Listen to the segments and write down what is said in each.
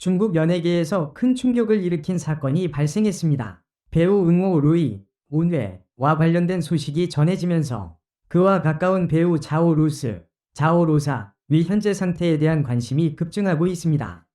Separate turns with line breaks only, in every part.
중국 연예계에서 큰 충격을 일으킨 사건이 발생했습니다. 배우 응호 루이, 온웨와 관련된 소식이 전해지면서 그와 가까운 배우 자오 루스, 자오 로사의 현재 상태에 대한 관심이 급증하고 있습니다.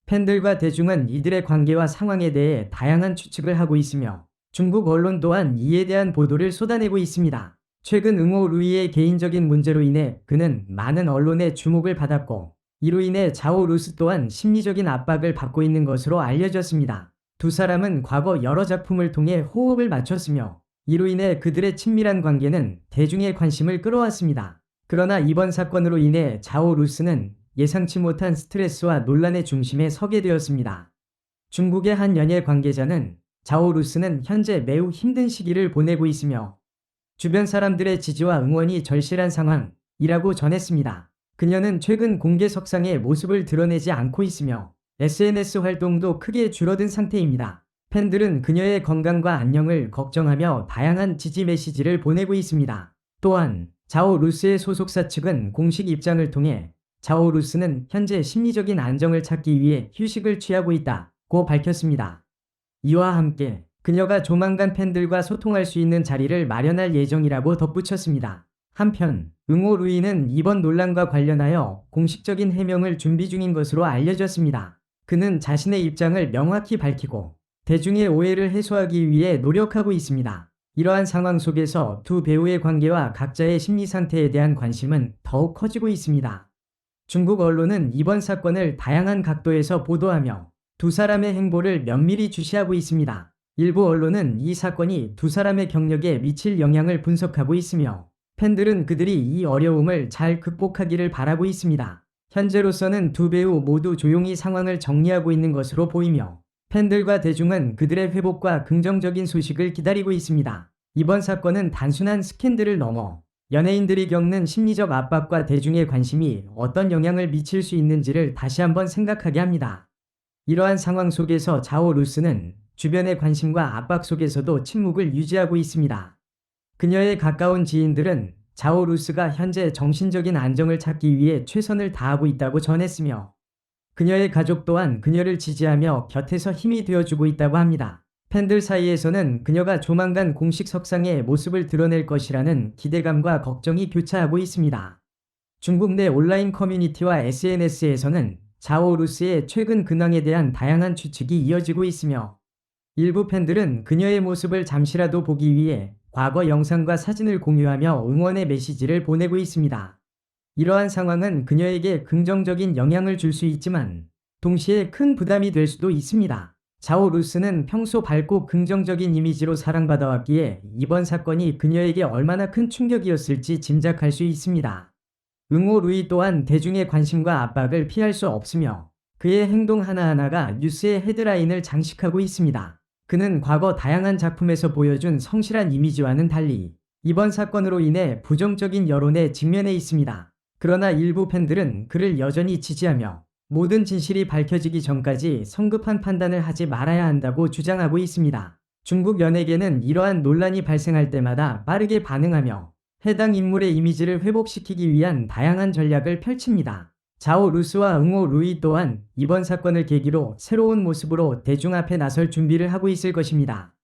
팬들과 대중은 이들의 관계와 상황에 대해 다양한 추측을 하고 있으며 중국 언론 또한 이에 대한 보도를 쏟아내고 있습니다. 최근 응호 루이의 개인적인 문제로 인해 그는 많은 언론의 주목을 받았고 이로 인해 자오 루스 또한 심리적인 압박을 받고 있는 것으로 알려졌습니다. 두 사람은 과거 여러 작품을 통해 호흡을 맞췄으며 이로 인해 그들의 친밀한 관계는 대중의 관심을 끌어왔습니다. 그러나 이번 사건으로 인해 자오 루스는 예상치 못한 스트레스와 논란의 중심에 서게 되었습니다. 중국의 한 연예 관계자는 자오 루스는 현재 매우 힘든 시기를 보내고 있으며 주변 사람들의 지지와 응원이 절실한 상황이라고 전했습니다. 그녀는 최근 공개석상의 모습을 드러내지 않고 있으며 SNS 활동도 크게 줄어든 상태입니다. 팬들은 그녀의 건강과 안녕을 걱정하며 다양한 지지 메시지를 보내고 있습니다. 또한 자오 루스의 소속사 측은 공식 입장을 통해 자오 루스는 현재 심리적인 안정을 찾기 위해 휴식을 취하고 있다고 밝혔습니다. 이와 함께 그녀가 조만간 팬들과 소통할 수 있는 자리를 마련할 예정이라고 덧붙였습니다. 한편 응호 루이는 이번 논란과 관련하여 공식적인 해명을 준비 중인 것으로 알려졌습니다. 그는 자신의 입장을 명확히 밝히고 대중의 오해를 해소하기 위해 노력하고 있습니다. 이러한 상황 속에서 두 배우의 관계와 각자의 심리 상태에 대한 관심은 더욱 커지고 있습니다. 중국 언론은 이번 사건을 다양한 각도에서 보도하며 두 사람의 행보를 면밀히 주시하고 있습니다. 일부 언론은 이 사건이 두 사람의 경력에 미칠 영향을 분석하고 있으며 팬들은 그들이 이 어려움을 잘 극복하기를 바라고 있습니다. 현재로서는 두 배우 모두 조용히 상황을 정리하고 있는 것으로 보이며 팬들과 대중은 그들의 회복과 긍정적인 소식을 기다리고 있습니다. 이번 사건은 단순한 스캔들을 넘어 연예인들이 겪는 심리적 압박과 대중의 관심이 어떤 영향을 미칠 수 있는지를 다시 한번 생각하게 합니다. 이러한 상황 속에서 자오 루스는 주변의 관심과 압박 속에서도 침묵을 유지하고 있습니다. 그녀의 가까운 지인들은 자오 루스가 현재 정신적인 안정을 찾기 위해 최선을 다하고 있다고 전했으며 그녀의 가족 또한 그녀를 지지하며 곁에서 힘이 되어주고 있다고 합니다. 팬들 사이에서는 그녀가 조만간 공식 석상의 모습을 드러낼 것이라는 기대감과 걱정이 교차하고 있습니다. 중국 내 온라인 커뮤니티와 SNS에서는 자오 루스의 최근 근황에 대한 다양한 추측이 이어지고 있으며 일부 팬들은 그녀의 모습을 잠시라도 보기 위해 과거 영상과 사진을 공유하며 응원의 메시지를 보내고 있습니다. 이러한 상황은 그녀에게 긍정적인 영향을 줄 수 있지만 동시에 큰 부담이 될 수도 있습니다. 자오 루스는 평소 밝고 긍정적인 이미지로 사랑받아왔기에 이번 사건이 그녀에게 얼마나 큰 충격이었을지 짐작할 수 있습니다. 응호 루이 또한 대중의 관심과 압박을 피할 수 없으며 그의 행동 하나하나가 뉴스의 헤드라인을 장식하고 있습니다. 그는 과거 다양한 작품에서 보여준 성실한 이미지와는 달리 이번 사건으로 인해 부정적인 여론에 직면해 있습니다. 그러나 일부 팬들은 그를 여전히 지지하며 모든 진실이 밝혀지기 전까지 성급한 판단을 하지 말아야 한다고 주장하고 있습니다. 중국 연예계는 이러한 논란이 발생할 때마다 빠르게 반응하며 해당 인물의 이미지를 회복시키기 위한 다양한 전략을 펼칩니다. 자오 루스와 응호 루이 또한 이번 사건을 계기로 새로운 모습으로 대중 앞에 나설 준비를 하고 있을 것입니다.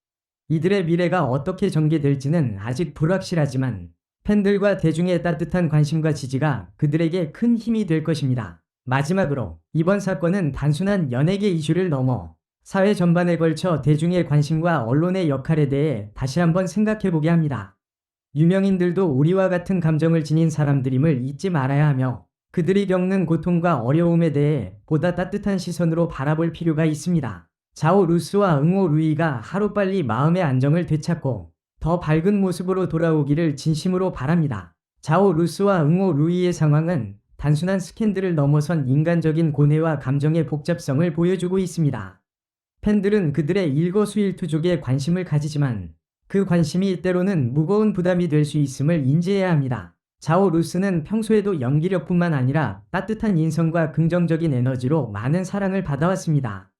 이들의 미래가 어떻게 전개될지는 아직 불확실하지만 팬들과 대중의 따뜻한 관심과 지지가 그들에게 큰 힘이 될 것입니다. 마지막으로 이번 사건은 단순한 연예계 이슈를 넘어 사회 전반에 걸쳐 대중의 관심과 언론의 역할에 대해 다시 한번 생각해보게 합니다. 유명인들도 우리와 같은 감정을 지닌 사람들임을 잊지 말아야 하며 그들이 겪는 고통과 어려움에 대해 보다 따뜻한 시선으로 바라볼 필요가 있습니다. 자오 루스와 응호 루이가 하루빨리 마음의 안정을 되찾고 더 밝은 모습으로 돌아오기를 진심으로 바랍니다. 자오 루스와 응호 루이의 상황은 단순한 스캔들을 넘어선 인간적인 고뇌와 감정의 복잡성을 보여주고 있습니다. 팬들은 그들의 일거수일투족에 관심을 가지지만 그 관심이 때로는 무거운 부담이 될 수 있음을 인지해야 합니다. 자오 루스는 평소에도 연기력뿐만 아니라 따뜻한 인성과 긍정적인 에너지로 많은 사랑을 받아왔습니다.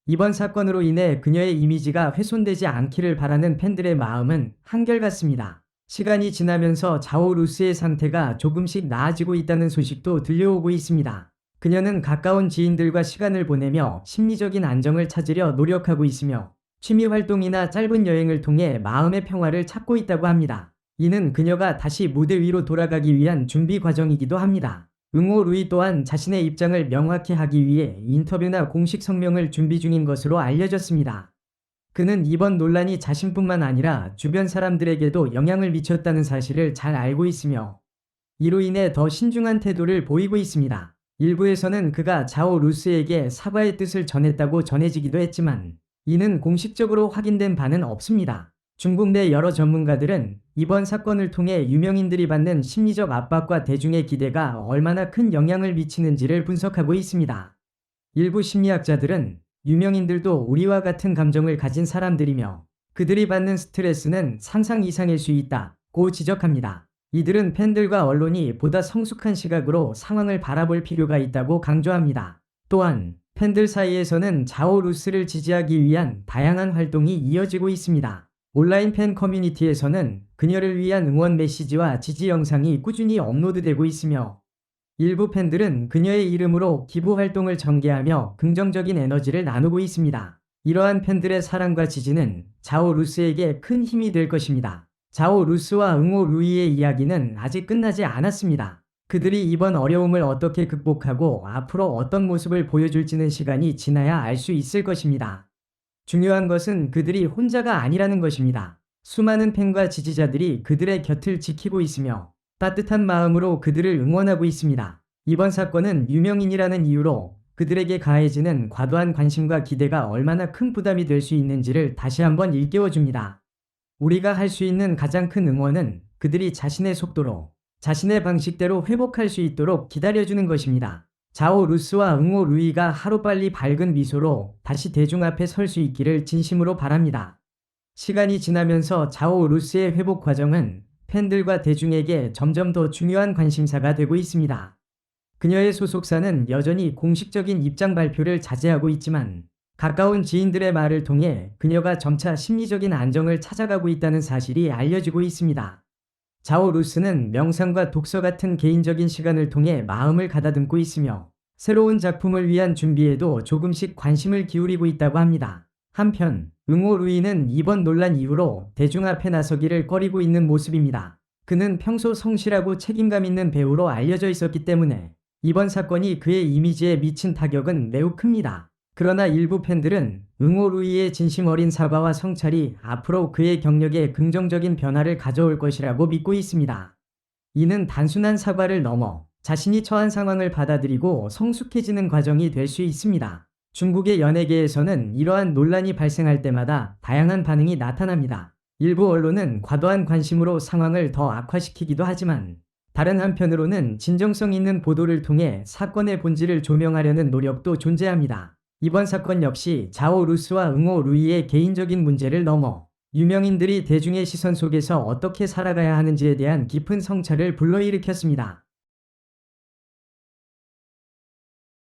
이번 사건으로 인해 그녀의 이미지가 훼손되지 않기를 바라는 팬들의 마음은 한결같습니다. 시간이 지나면서 자오 루스의 상태가 조금씩 나아지고 있다는 소식도 들려오고 있습니다. 그녀는 가까운 지인들과 시간을 보내며 심리적인 안정을 찾으려 노력하고 있으며 취미 활동이나 짧은 여행을 통해 마음의 평화를 찾고 있다고 합니다. 이는 그녀가 다시 무대 위로 돌아가기 위한 준비 과정이기도 합니다. 응호 루이 또한 자신의 입장을 명확히 하기 위해 인터뷰나 공식 성명을 준비 중인 것으로 알려졌습니다. 그는 이번 논란이 자신뿐만 아니라 주변 사람들에게도 영향을 미쳤다는 사실을 잘 알고 있으며 이로 인해 더 신중한 태도를 보이고 있습니다. 일부에서는 그가 자오 루스에게 사과의 뜻을 전했다고 전해지기도 했지만 이는 공식적으로 확인된 바는 없습니다. 중국 내 여러 전문가들은 이번 사건을 통해 유명인들이 받는 심리적 압박과 대중의 기대가 얼마나 큰 영향을 미치는지를 분석하고 있습니다. 일부 심리학자들은 유명인들도 우리와 같은 감정을 가진 사람들이며 그들이 받는 스트레스는 상상 이상일 수 있다고 지적합니다. 이들은 팬들과 언론이 보다 성숙한 시각으로 상황을 바라볼 필요가 있다고 강조합니다. 또한 팬들 사이에서는 자오 루스를 지지하기 위한 다양한 활동이 이어지고 있습니다. 온라인 팬 커뮤니티에서는 그녀를 위한 응원 메시지와 지지 영상이 꾸준히 업로드되고 있으며 일부 팬들은 그녀의 이름으로 기부 활동을 전개하며 긍정적인 에너지를 나누고 있습니다. 이러한 팬들의 사랑과 지지는 자오 루스에게 큰 힘이 될 것입니다. 자오 루스와 응호 루이의 이야기는 아직 끝나지 않았습니다. 그들이 이번 어려움을 어떻게 극복하고 앞으로 어떤 모습을 보여줄지는 시간이 지나야 알 수 있을 것입니다. 중요한 것은 그들이 혼자가 아니라는 것입니다. 수많은 팬과 지지자들이 그들의 곁을 지키고 있으며 따뜻한 마음으로 그들을 응원하고 있습니다. 이번 사건은 유명인이라는 이유로 그들에게 가해지는 과도한 관심과 기대가 얼마나 큰 부담이 될 수 있는지를 다시 한번 일깨워줍니다. 우리가 할 수 있는 가장 큰 응원은 그들이 자신의 속도로, 자신의 방식대로 회복할 수 있도록 기다려주는 것입니다. 자오 루스와 응호 루이가 하루빨리 밝은 미소로 다시 대중 앞에 설 수 있기를 진심으로 바랍니다. 시간이 지나면서 자오 루스의 회복 과정은 팬들과 대중에게 점점 더 중요한 관심사가 되고 있습니다. 그녀의 소속사는 여전히 공식적인 입장 발표를 자제하고 있지만 가까운 지인들의 말을 통해 그녀가 점차 심리적인 안정을 찾아가고 있다는 사실이 알려지고 있습니다. 자오 루스는 명상과 독서 같은 개인적인 시간을 통해 마음을 가다듬고 있으며 새로운 작품을 위한 준비에도 조금씩 관심을 기울이고 있다고 합니다. 한편 응호 루이는 이번 논란 이후로 대중 앞에 나서기를 꺼리고 있는 모습입니다. 그는 평소 성실하고 책임감 있는 배우로 알려져 있었기 때문에 이번 사건이 그의 이미지에 미친 타격은 매우 큽니다. 그러나 일부 팬들은 응호 루이의 진심 어린 사과와 성찰이 앞으로 그의 경력에 긍정적인 변화를 가져올 것이라고 믿고 있습니다. 이는 단순한 사과를 넘어 자신이 처한 상황을 받아들이고 성숙해지는 과정이 될 수 있습니다. 중국의 연예계에서는 이러한 논란이 발생할 때마다 다양한 반응이 나타납니다. 일부 언론은 과도한 관심으로 상황을 더 악화시키기도 하지만 다른 한편으로는 진정성 있는 보도를 통해 사건의 본질을 조명하려는 노력도 존재합니다. 이번 사건 역시 자오 루스와 응호 루이의 개인적인 문제를 넘어 유명인들이 대중의 시선 속에서 어떻게 살아가야 하는지에 대한 깊은 성찰을 불러일으켰습니다.